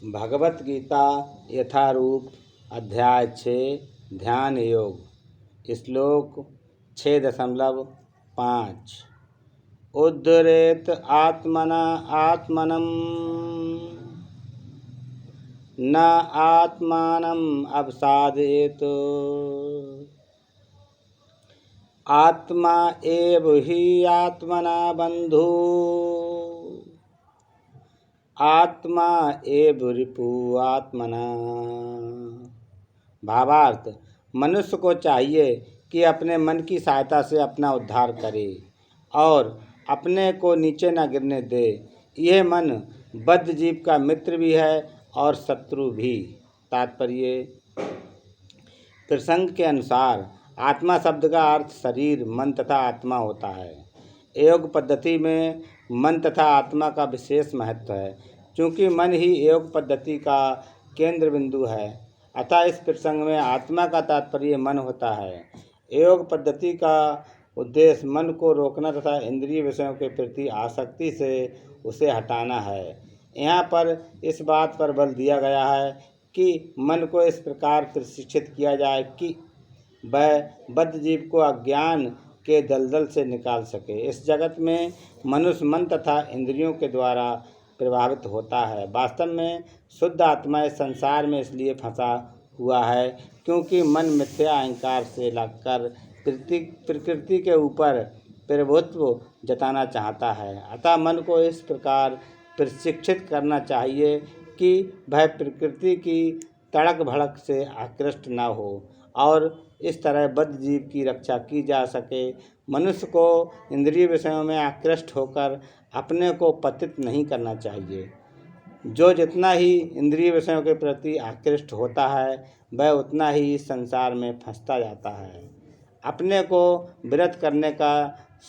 भगवत गीता यथारूप अध्याय 6 ध्यान योग श्लोक 6.5 उद्धरेत आत्मना आत्मनं न आत्मानं अवसादयेत आत्मा एव हि आत्मना बंधु आत्मा एव रिपु आत्मना। भावार्थ, मनुष्य को चाहिए कि अपने मन की सहायता से अपना उद्धार करे और अपने को नीचे न गिरने दे। यह मन बद्ध जीव का मित्र भी है और शत्रु भी। तात्पर्य, प्रसंग के अनुसार आत्मा शब्द का अर्थ शरीर, मन तथा आत्मा होता है। योग पद्धति में मन तथा आत्मा का विशेष महत्व है, क्योंकि मन ही योग पद्धति का केंद्र बिंदु है। अतः इस प्रसंग में आत्मा का तात्पर्य मन होता है। योग पद्धति का उद्देश्य मन को रोकना तथा इंद्रिय विषयों के प्रति आसक्ति से उसे हटाना है। यहाँ पर इस बात पर बल दिया गया है कि मन को इस प्रकार प्रशिक्षित किया जाए कि वह बद्ध जीव को अज्ञान के दलदल से निकाल सके। इस जगत में मनुष्य मन तथा इंद्रियों के द्वारा प्रभावित होता है। वास्तव में शुद्ध आत्मा इस संसार में इसलिए फंसा हुआ है क्योंकि मन मिथ्या अहंकार से लगकर प्रकृति के ऊपर प्रभुत्व जताना चाहता है। अतः मन को इस प्रकार प्रशिक्षित करना चाहिए कि वह प्रकृति की तड़क भड़क से आकृष्ट न हो और इस तरह बद्ध जीव की रक्षा की जा सके। मनुष्य को इंद्रिय विषयों में आकृष्ट होकर अपने को पतित नहीं करना चाहिए। जो जितना ही इंद्रिय विषयों के प्रति आकृष्ट होता है वह उतना ही इस संसार में फंसता जाता है। अपने को विरत करने का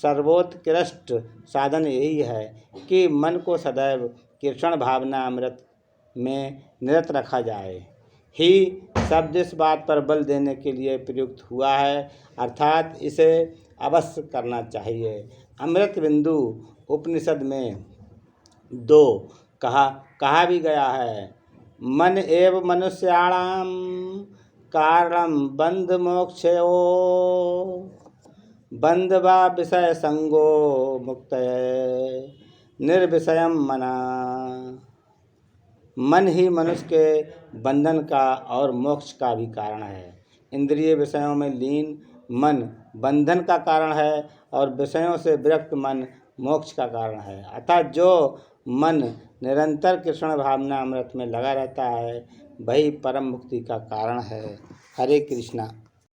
सर्वोत्कृष्ट साधन यही है कि मन को सदैव कृष्ण भावना अमृत में निरत रखा जाए। ही शब्द इस बात पर बल देने के लिए प्रयुक्त हुआ है, अर्थात इसे अवश्य करना चाहिए। अमृत बिंदु उपनिषद में 2 कहा भी गया है, मन एव मनुष्याणाम कारणम बंध मोक्षयो बंध वा विषय संगो मुक्तये निर्विषयम मना। मन ही मनुष्य के बंधन का और मोक्ष का भी कारण है। इंद्रिय विषयों में लीन मन बंधन का कारण है और विषयों से विरक्त मन मोक्ष का कारण है। अतः जो मन निरंतर कृष्ण भावना अमृत में लगा रहता है वही परम मुक्ति का कारण है। हरे कृष्णा।